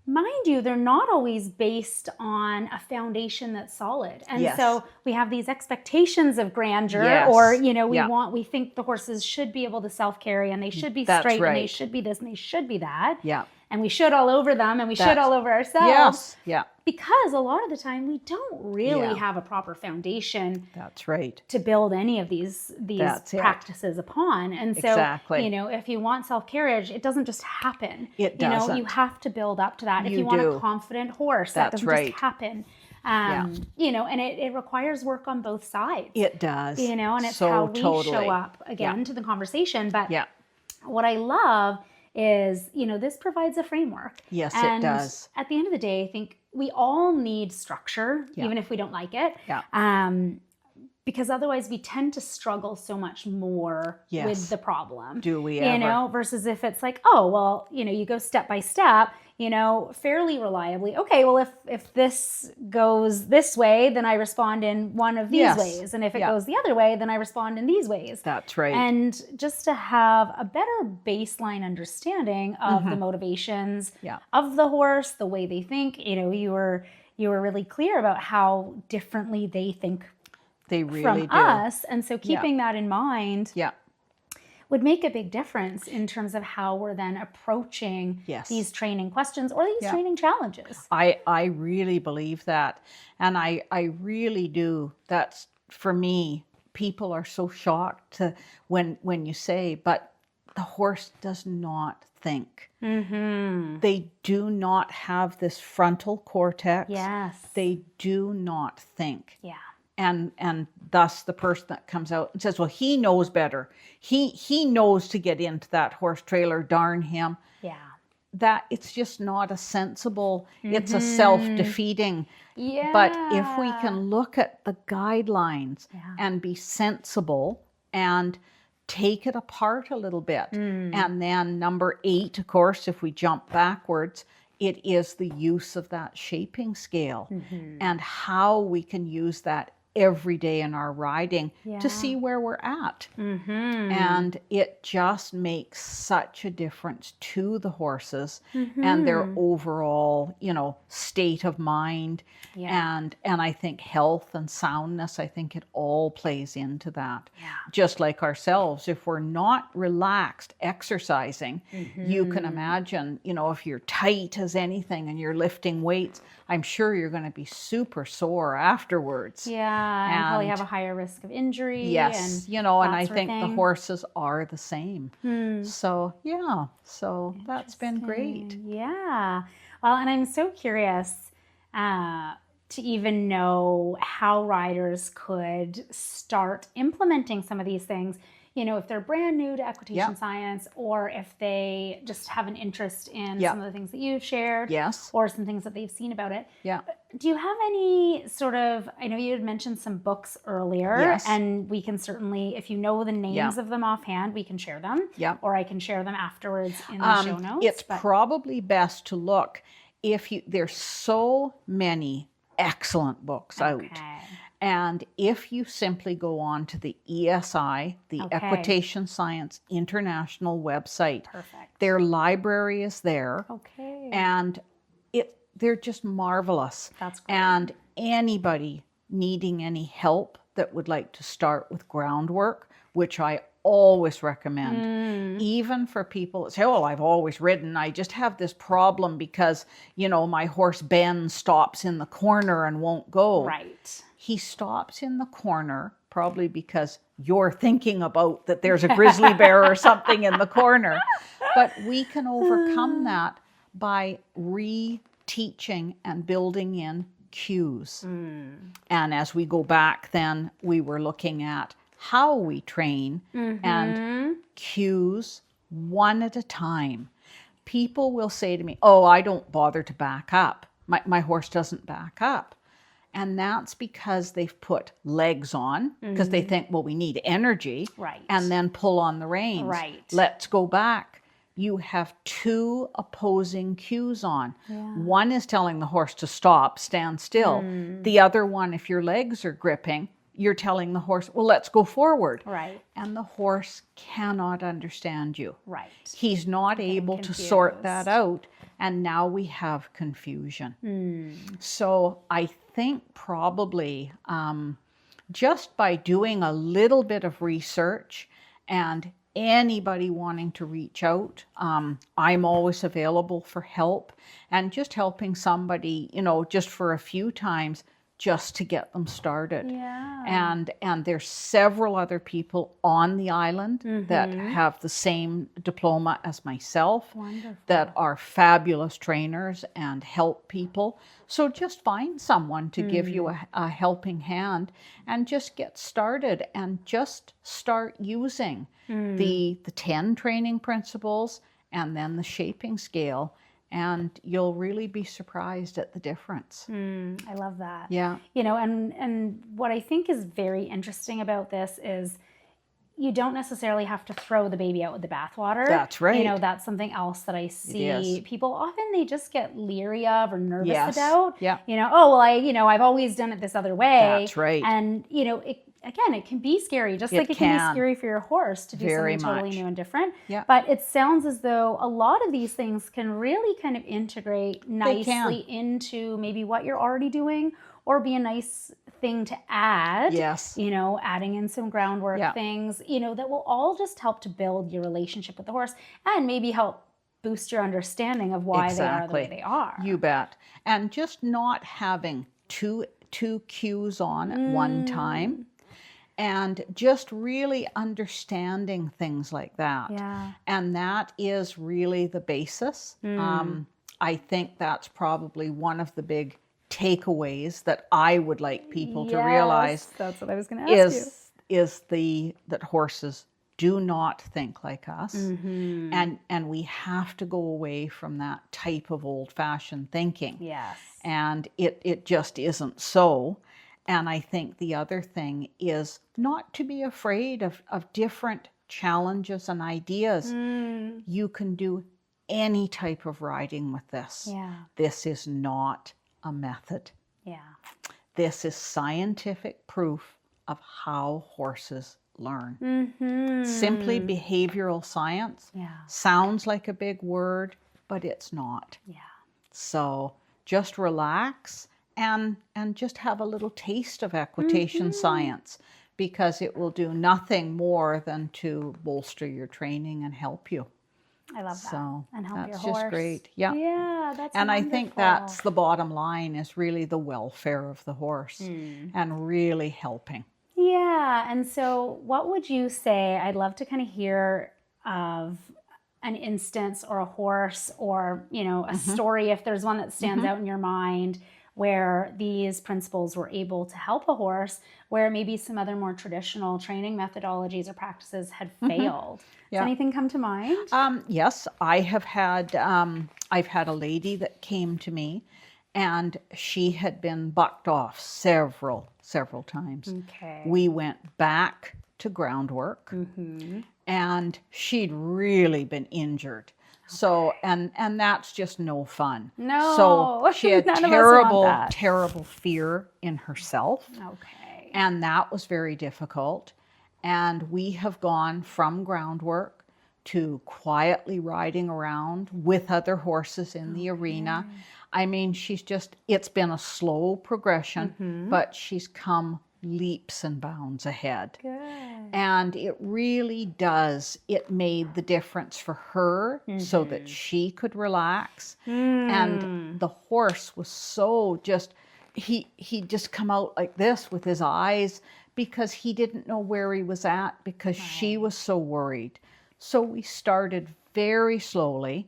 Mind you, they're not always based on a foundation that's solid. And so we have these expectations of grandeur or, you know, we think the horses should be able to self-carry and they should be straight and they should be this and they should be that. Yeah. And we should all over them and we should all over ourselves. Yes. Yeah. Because a lot of the time we don't really have a proper foundation. That's right. To build any of these practices upon. And so, you know, if you want self-carriage, it doesn't just happen. It doesn't. You know, you have to build up to that. If you want a confident horse, that doesn't just happen. You know, and it requires work on both sides. It does. You know, and it's how we show up again to the conversation. But what I love is, you know, this provides a framework. Yes, and it does. At the end of the day, I think we all need structure, even if we don't like it. Because otherwise we tend to struggle so much more with the problem. Do we ever? You know, versus if it's like, oh, well, you know, you go step by step, you know, fairly reliably. Okay, well, if this goes this way, then I respond in one of these ways. And if it goes the other way, then I respond in these ways. That's right. And just to have a better baseline understanding of the motivations of the horse, the way they think. You know, you were really clear about how differently they think from us. And so keeping that in mind would make a big difference in terms of how we're then approaching these training questions or these training challenges. I really believe that. And I really do. That's, for me, people are so shocked when you say, but the horse does not think. They do not have this frontal cortex. They do not think. And thus the person that comes out and says, well, he knows better. He knows to get into that horse trailer, darn him. That it's just not a sensible, it's a self-defeating. But if we can look at the guidelines and be sensible and take it apart a little bit. And then number 8, of course, if we jump backwards, it is the use of that shaping scale and how we can use that every day in our riding to see where we're at. And it just makes such a difference to the horses and their overall, you know, state of mind. And I think health and soundness, I think it all plays into that. Just like ourselves, if we're not relaxed exercising, you can imagine, you know, if you're tight as anything and you're lifting weights, I'm sure you're going to be super sore afterwards. And probably have a higher risk of injury. And, you know, and I think the horses are the same. So, so that's been great. Well, and I'm so curious to even know how riders could start implementing some of these things. You know, if they're brand new to equitation science, or if they just have an interest in some of the things that you've shared, or some things that they've seen about it. Do you have any sort of, I know you had mentioned some books earlier, and we can certainly, if you know the names of them offhand, we can share them, or I can share them afterwards in the show notes. It's probably best to look there's so many excellent books out. And if you simply go on to the ESI, the Equitation Science International website, their library is there. And they're just marvelous. That's great. And anybody needing any help that would like to start with groundwork, which I always recommend, even for people that say, oh, I've always ridden, I just have this problem because, you know, my horse Ben stops in the corner and won't go. He stops in the corner probably because you're thinking about that there's a grizzly bear or something in the corner. But we can overcome that by reteaching and building in cues. And as we go back then, we were looking at how we train and cues one at a time. People will say to me, oh, I don't bother to back up. My horse doesn't back up. And that's because they've put legs on, because they think, well, we need energy. Right. And then pull on the reins. Right. Let's go back. You have two opposing cues on. Yeah. One is telling the horse to stop, stand still. The other one, if your legs are gripping, you're telling the horse, well, let's go forward. Right. And the horse cannot understand you. Right. He's not able to sort that out. And now we have confusion. So I think probably just by doing a little bit of research, and anybody wanting to reach out, I'm always available for help, and just helping somebody, you know, just for a few times, just to get them started. Yeah. And there's several other people on the island that have the same diploma as myself. Wonderful. That are fabulous trainers and help people. So just find someone to give you a helping hand, and just get started, and just start using the 10 training principles and then the shaping scale. And you'll really be surprised at the difference. I love that. Yeah. You know, and what I think is very interesting about this is you don't necessarily have to throw the baby out with the bathwater. That's right. You know, that's something else that I see. Yes. People often, they just get leery of or nervous Yes. about. Yeah. You know, oh, well, I've always done it this other way. That's right. And, you know, it can be scary, just It like it can be can. scary for your horse to do Very something totally much. new and different. Yeah. But it sounds as though a lot of these things can really kind of integrate nicely into maybe what you're already doing, or be a nice thing to add. Yes. You know, adding in some groundwork Yeah. things, you know, that will all just help to build your relationship with the horse, and maybe help boost your understanding of why they are the way they are. You bet. And just not having two cues on at one time, and just really understanding things like that. Yeah. And that is really the basis. I think that's probably one of the big takeaways that I would like people to realize That's what I was going to ask is that horses do not think like us. And we have to go away from that type of old-fashioned thinking. Yes. And it just isn't so. And I think the other thing is not to be afraid of different challenges and ideas. You can do any type of riding with this. Yeah. This is not a method. Yeah. This is scientific proof of how horses learn. Simply behavioral science. Yeah. Sounds like a big word, but it's not. Yeah. So just relax and just have a little taste of equitation science, because it will do nothing more than to bolster your training and help you. I love that. So and help that's your horse. just great. Yeah. Yeah, that's And I think wonderful. that's the bottom line, is really the welfare of the horse and really helping. Yeah. And so what would you say, I'd love to kind of hear of an instance or a horse, or, you know, a story, if there's one that stands out in your mind, where these principles were able to help a horse, where maybe some other more traditional training methodologies or practices had failed. Yeah. Does anything come to mind? Yes, I have had, I've had a lady that came to me, and she had been bucked off several times. Okay. We went back to groundwork, and she'd really been injured. So, and that's just no fun. No. So she had None of us want terrible, that. terrible fear in herself. Okay. And that was very difficult. And we have gone from groundwork to quietly riding around with other horses in the arena. I mean, it's been a slow progression, but she's come leaps and bounds ahead. Good. And it really does. It made the difference for her so that she could relax. And the horse was so just, he just come out like this with his eyes, because he didn't know where he was at, because she was so worried. So we started very slowly,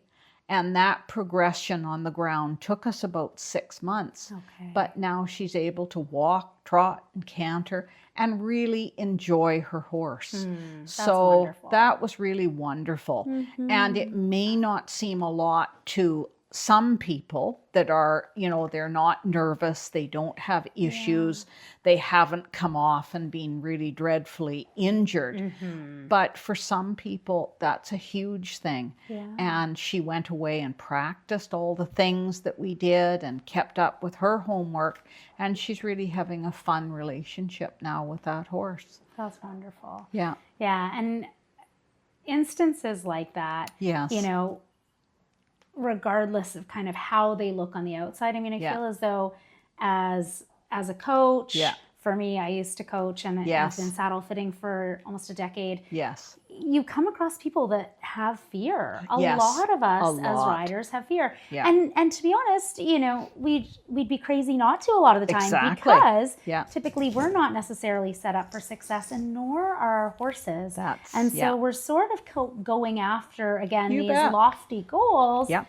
And that progression on the ground took us about 6 months. Okay. But now she's able to walk, trot, and canter and really enjoy her horse. So wonderful. that was really wonderful. And it may not seem a lot to some people that are, they're not nervous, they don't have issues, they haven't come off and been really dreadfully injured. But for some people, that's a huge thing. And she went away and practiced all the things that we did and kept up with her homework. And she's really having a fun relationship now with that horse. That's wonderful. Yeah. Yeah. And instances like that, Yes. regardless of kind of how they look on the outside. I mean, I Yeah. feel as though as a coach, Yeah. for me, I used to coach and Yes. I've been saddle fitting for almost a decade. Yes. You come across people that have fear. A Yes, lot of us a as lot. riders have fear. Yeah. And to be honest, we'd be crazy not to a lot of the time Exactly. because Yeah. typically we're not necessarily set up for success, and nor are our horses. And so yeah. we're sort of going after, again, You these bet. lofty goals Yeah.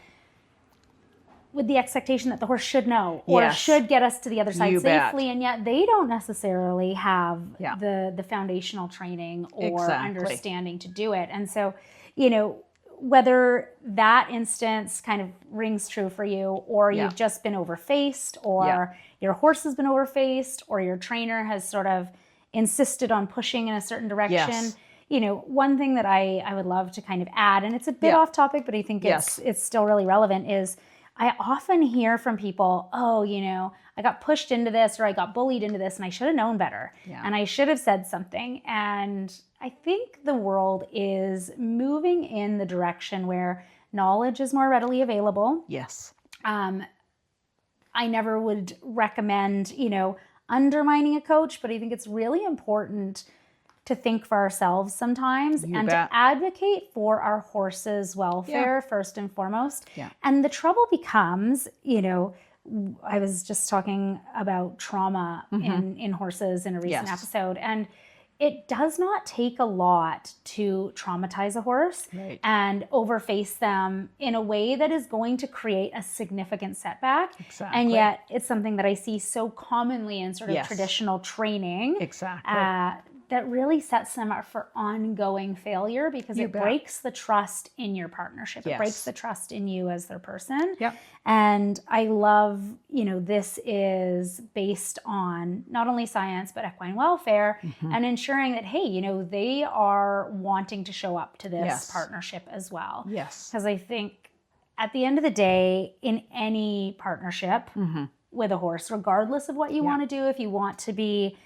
with the expectation that the horse should know or Yes. should get us to the other side You bet. safely, and yet they don't necessarily have Yeah. the foundational training or Exactly. understanding to do it. And so, whether that instance kind of rings true for you, or Yeah. you've just been overfaced, or Yeah. your horse has been overfaced, or your trainer has sort of insisted on pushing in a certain direction. Yes. One thing that I would love to kind of add, and it's a bit Yeah. off topic, but I think it's still really relevant, is I often hear from people, oh, I got pushed into this, or I got bullied into this, and I should have known better. Yeah. And I should have said something. And I think the world is moving in the direction where knowledge is more readily available. Yes. I never would recommend, undermining a coach, but I think it's really important to think for ourselves sometimes You and bet. to advocate for our horses' welfare first and foremost. Yeah. And the trouble becomes, I was just talking about trauma in horses in a recent Yes. episode, and it does not take a lot to traumatize a horse Right. and overface them in a way that is going to create a significant setback. Exactly. And yet it's something that I see so commonly in sort of Yes. traditional training Exactly. that really sets them up for ongoing failure, because You it bet. breaks the trust in your partnership. It Yes. breaks the trust in you as their person. Yep. And I love, this is based on not only science, but equine welfare, and ensuring that, hey, they are wanting to show up to this Yes. partnership as well. Yes. Because I think at the end of the day, in any partnership with a horse, regardless of what you want to do, if you want to be,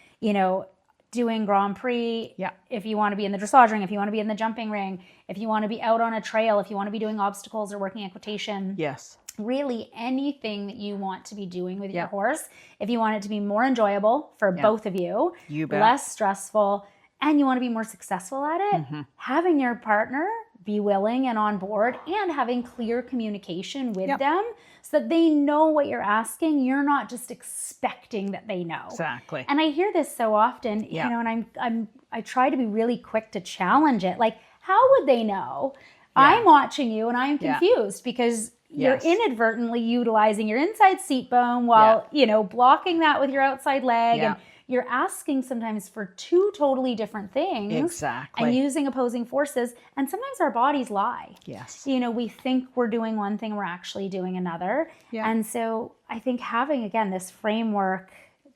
doing Grand Prix, Yeah. if you want to be in the dressage ring, if you want to be in the jumping ring, if you want to be out on a trail, if you want to be doing obstacles or working equitation, Yes. really anything that you want to be doing with Yeah. your horse, if you want it to be more enjoyable for both of you, You bet. less stressful, and you want to be more successful at it, having your partner be willing and on board, and having clear communication with Yep. them so that they know what you're asking. You're not just expecting that they know. Exactly. And I hear this so often, Yeah. and I try to be really quick to challenge it. Like, how would they know? Yeah. I'm watching you and I'm Yeah. confused because you're Yes. inadvertently utilizing your inside seat bone while, blocking that with your outside leg. Yeah. And you're asking sometimes for two totally different things. Exactly. And using opposing forces. And sometimes our bodies lie. Yes. We think we're doing one thing, we're actually doing another. Yeah. And so I think having, again, this framework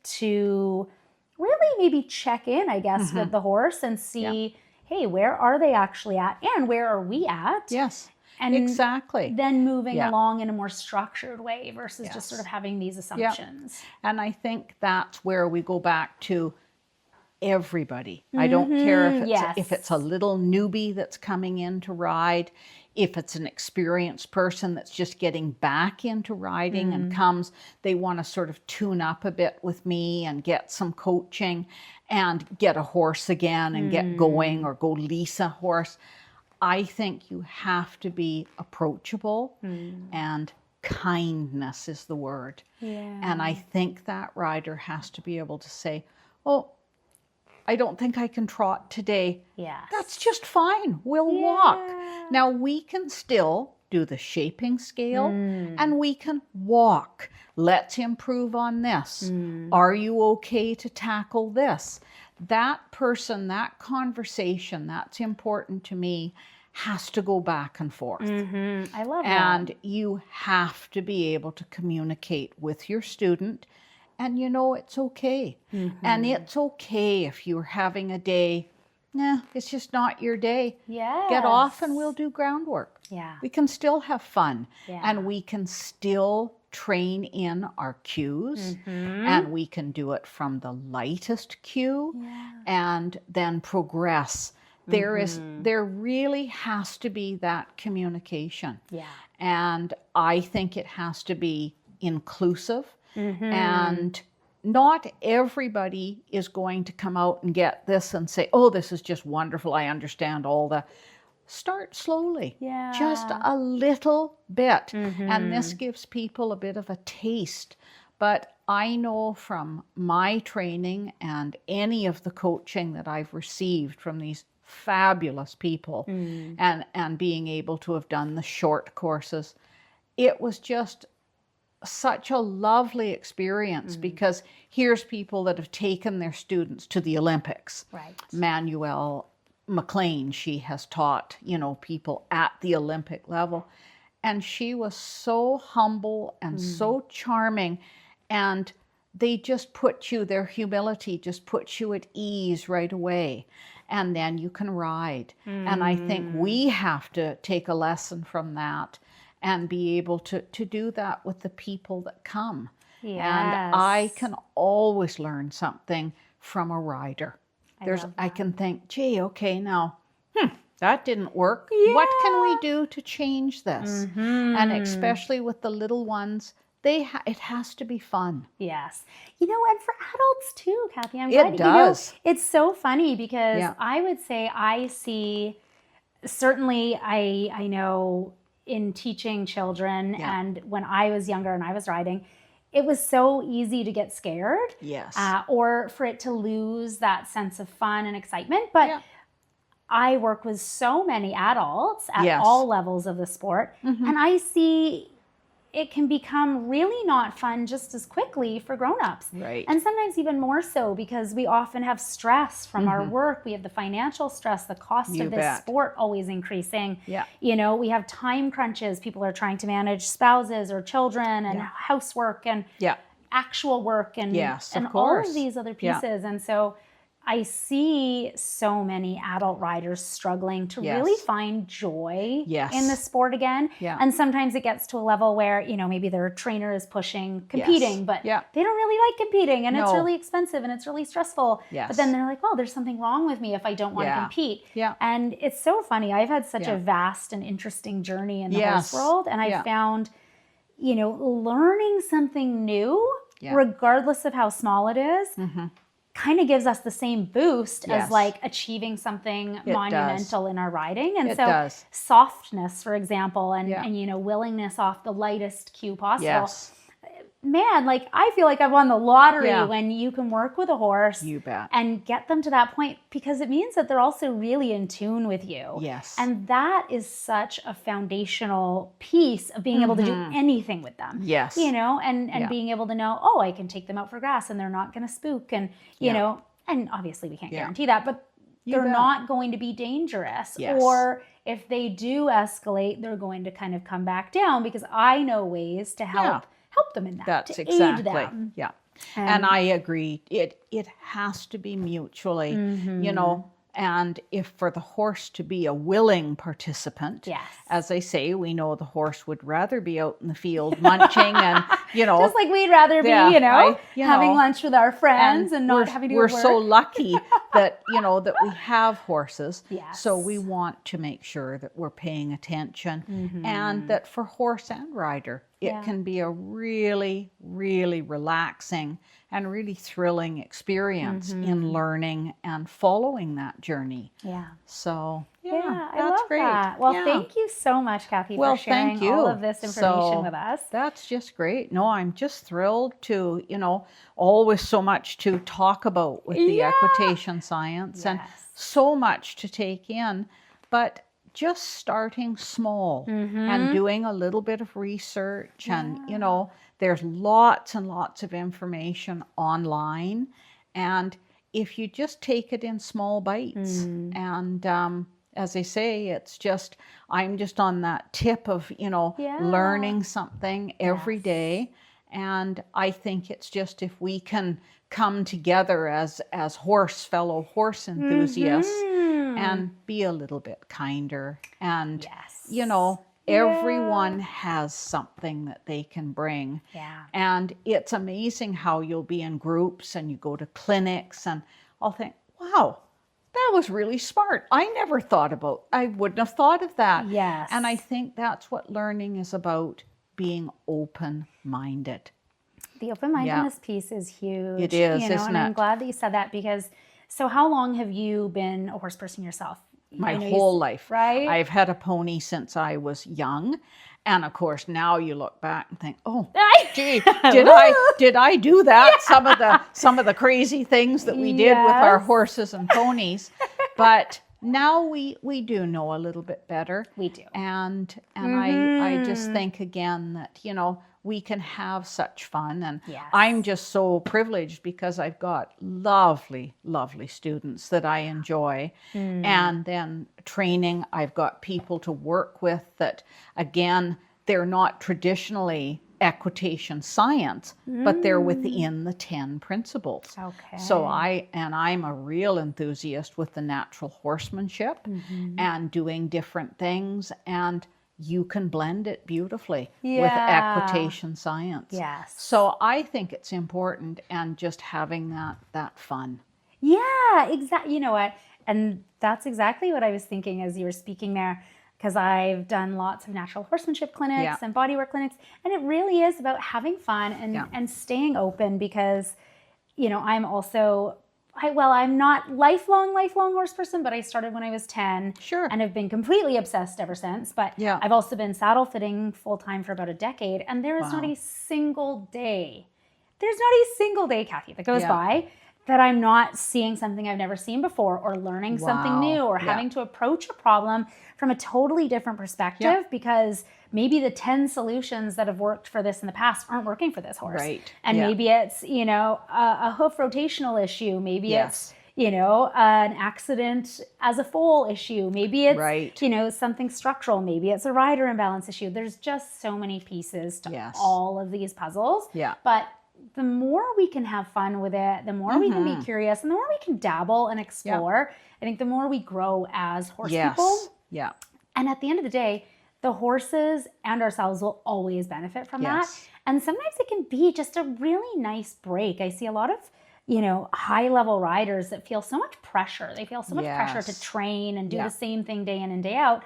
to really maybe check in, I guess, with the horse and see, hey, where are they actually at? And where are we at? Yes. And Exactly. then moving Yeah. along in a more structured way versus Yes. just sort of having these assumptions. And I think that's where we go back to everybody. I don't care if it's a little newbie that's coming in to ride, if it's an experienced person that's just getting back into riding and comes, they want to sort of tune up a bit with me and get some coaching and get a horse again and get going, or go lease a horse. I think you have to be approachable, and kindness is the word. Yeah. And I think that rider has to be able to say, oh, I don't think I can trot today. Yeah. That's just fine. We'll walk. Now we can still do the shaping scale, and we can walk. Let's improve on this. Are you okay to tackle this? That person, that conversation, that's important to me, has to go back and forth. I love that. And you have to be able to communicate with your student. And you know, it's okay. And it's okay if you're having a day, it's just not your day. Yes. Get off and we'll do groundwork. Yeah. We can still have fun. Yeah. And we can still train in our cues. And we can do it from the lightest cue and then progress. There really has to be that communication. Yeah. And I think it has to be inclusive. And not everybody is going to come out and get this and say, oh, this is just wonderful. I understand all the... Start slowly. Yeah. Just a little bit. And this gives people a bit of a taste. But I know from my training and any of the coaching that I've received from these fabulous people and being able to have done the short courses, it was just such a lovely experience because here's people that have taken their students to the Olympics. Right. Manuel McLean, she has taught, people at the Olympic level. And she was so humble and so charming. And they just their humility just puts you at ease right away. And then you can ride. And I think we have to take a lesson from that and be able to do that with the people that come. Yes. And I can always learn something from a rider. I can think, gee, okay, now, that didn't work. Yeah. What can we do to change this? And especially with the little ones, it has to be fun. Yes. And for adults too, Kathy, I'm glad. It does. It's so funny because Yeah. I would say I see, certainly I know in teaching children and when I was younger and I was riding, it was so easy to get scared. Yes. Or for it to lose that sense of fun and excitement. But I work with so many adults at all levels of the sport, and I see it can become really not fun just as quickly for grown-ups. Right. And sometimes even more so because we often have stress from our work. We have the financial stress, the cost You of this bet. sport always increasing. Yeah. We have time crunches. People are trying to manage spouses or children and housework and actual work and, Yes, of and all course. of these other Yeah. pieces. And so I see so many adult riders struggling to really find joy in the sport again. Yeah. And sometimes it gets to a level where, maybe their trainer is pushing competing, but they don't really like competing and it's really expensive and it's really stressful. Yes. But then they're like, well, there's something wrong with me if I don't want to compete. Yeah. And it's so funny. I've had such a vast and interesting journey in the horse world. And I found, learning something new, regardless of how small it is, kind of gives us the same boost as like achieving something monumental in our riding. And so softness, for example, and willingness off the lightest cue possible. Yes. Man, like I feel like I've won the lottery when you can work with a horse You bet. and get them to that point because it means that they're also really in tune with you. Yes. And that is such a foundational piece of being able to do anything with them. Yes. And being able to know, oh, I can take them out for grass and they're not going to spook. And, you know, and obviously we can't guarantee that, but they're bet. not going to be dangerous. Yes. Or if they do escalate, they're going to kind of come back down because I know ways to help them in that. That's to exactly. aid them. Yeah. And I agree. It has to be mutually, and if for the horse to be a willing participant, as I say, we know the horse would rather be out in the field munching and, Just like we'd rather be, having lunch with our friends and not having to go We're to work. so lucky that, that we have horses. Yes. So we want to make sure that we're paying attention and that for horse and rider, it can be a really, really relaxing and really thrilling experience in learning and following that journey. Yeah. So, I that's love great. that. Well, thank you so much, Kathy, for sharing all of this information with us. That's just great. No, I'm just thrilled to, always so much to talk about with the equitation science and so much to take in. But just starting small and doing a little bit of research. And, you know, there's lots and lots of information online. And if you just take it in small bites and, as they say, I'm just on that tip of, you know, learning something every day. And I think it's just if we can come together as fellow horse enthusiasts and be a little bit kinder. And, you know, everyone has something that they can bring. And it's amazing how you'll be in groups and you go to clinics and I'll think, wow, that was really smart. I wouldn't have thought of that. And I think that's what learning is about, being open-minded. The open-mindedness piece is huge. It is, you know, isn't and it? I'm glad that you said that because, so how long have you been a horse person yourself? My whole life. Right? I've had a pony since I was young. And of course, now you look back and think, oh, gee, did I do that? Some of the crazy things that we did with our horses and ponies. But now we do know a little bit better. We do. And I just think again that, you know, we can have such fun. And I'm just so privileged because I've got lovely, lovely students that I enjoy. And then training, I've got people to work with that, again, they're not traditionally equitation science, but they're within the 10 principles. So I'm a real enthusiast with the natural horsemanship and doing different things, and you can blend it beautifully with equitation science. So I think it's important, and just having that fun. Exactly. You know what? And that's exactly what I was thinking as you were speaking there, because I've done lots of natural horsemanship clinics and bodywork clinics, and it really is about having fun and staying open because, you know, I'm not lifelong horse person, but I started when I was 10 and have been completely obsessed ever since. But I've also been saddle fitting full time for about a decade, and there is not a single day, Kathy, that goes by that I'm not seeing something I've never seen before, or learning something new, or having to approach a problem from a totally different perspective because maybe the 10 solutions that have worked for this in the past aren't working for this horse. And maybe it's, you know, a hoof rotational issue. Maybe it's, you know, an accident as a foal issue. Maybe it's, you know, something structural. Maybe it's a rider imbalance issue. There's just so many pieces to all of these puzzles. But the more we can have fun with it, the more we can be curious, and the more we can dabble and explore, I think the more we grow as horse people. And at the end of the day, the horses and ourselves will always benefit from that. And sometimes it can be just a really nice break. I see a lot of, you know, high-level riders that feel so much pressure. They feel so much pressure to train and do the same thing day in and day out.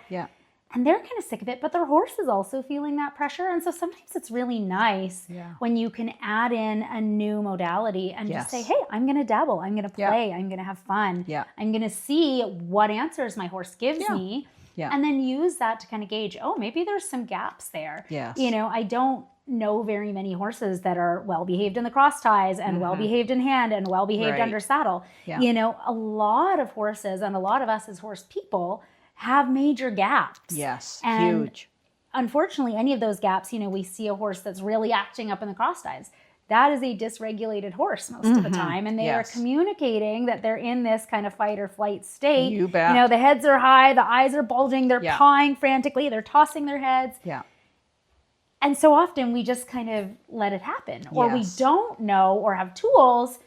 And they're kind of sick of it, but their horse is also feeling that pressure. And so sometimes it's really nice when you can add in a new modality and just say, hey, I'm going to dabble. I'm going to play. I'm going to have fun. I'm going to see what answers my horse gives me. And then use that to kind of gauge, oh, maybe there's some gaps there. You know, I don't know very many horses that are well-behaved in the cross ties and well-behaved in hand and well-behaved under saddle. You know, a lot of horses and a lot of us as horse people have major gaps. And huge. Unfortunately, any of those gaps, you know, we see a horse that's really acting up in the cross ties. That is a dysregulated horse most of the time. And they are communicating that they're in this kind of fight or flight state. You bet. You know, the heads are high, the eyes are bulging, they're pawing frantically, they're tossing their heads. And so often we just kind of let it happen. Or we don't know or have tools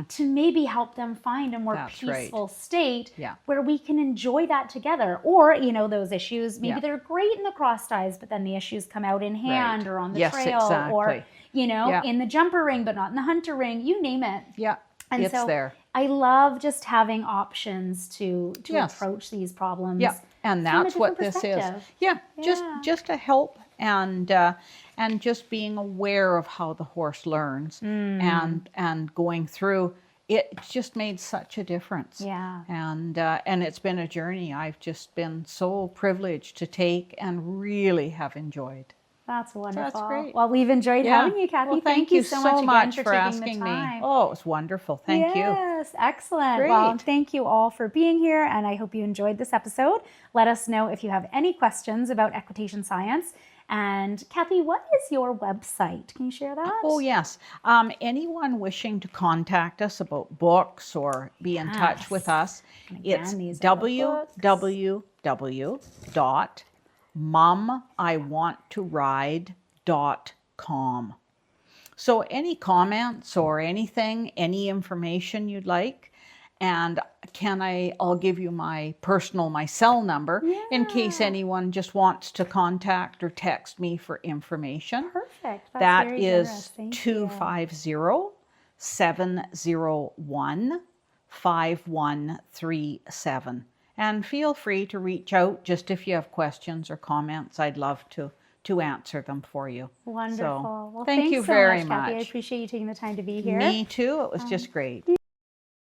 to maybe help them find a more peaceful state where we can enjoy that together. Or, you know, those issues, maybe they're great in the cross ties, but then the issues come out in hand or on the trail or, you know, in the jumper ring, but not in the hunter ring, you name it. And it's so there. I love just having options to approach these problems. And that's what this is. Just to help and just being aware of how the horse learns and going through it just made such a difference. And it's been a journey I've just been so privileged to take and really have enjoyed. That's wonderful. great. Well, we've enjoyed having you, Kathy. Well, thank you so much again for taking asking the me. time. Oh, it was wonderful. Thank you. Yes, excellent. Well, Great. thank you all for being here, and I hope you enjoyed this episode. Let us know if you have any questions about equitation science. And Kathy, what is your website? Can you share that? Oh, yes. Anyone wishing to contact us about books or be in touch with us, Again, it's these are the www.momiwanttoride.com. So any comments or anything, any information you'd like, and I'll give you my cell number in case anyone just wants to contact or text me for information. Perfect. That's That very is generous. Thank you. 250-701-5137. And feel free to reach out just if you have questions or comments. I'd love to answer them for you. Wonderful. So, Well, thank thanks you so very much, Kathy. I much. appreciate you taking the time to be here. Me too. It was just great.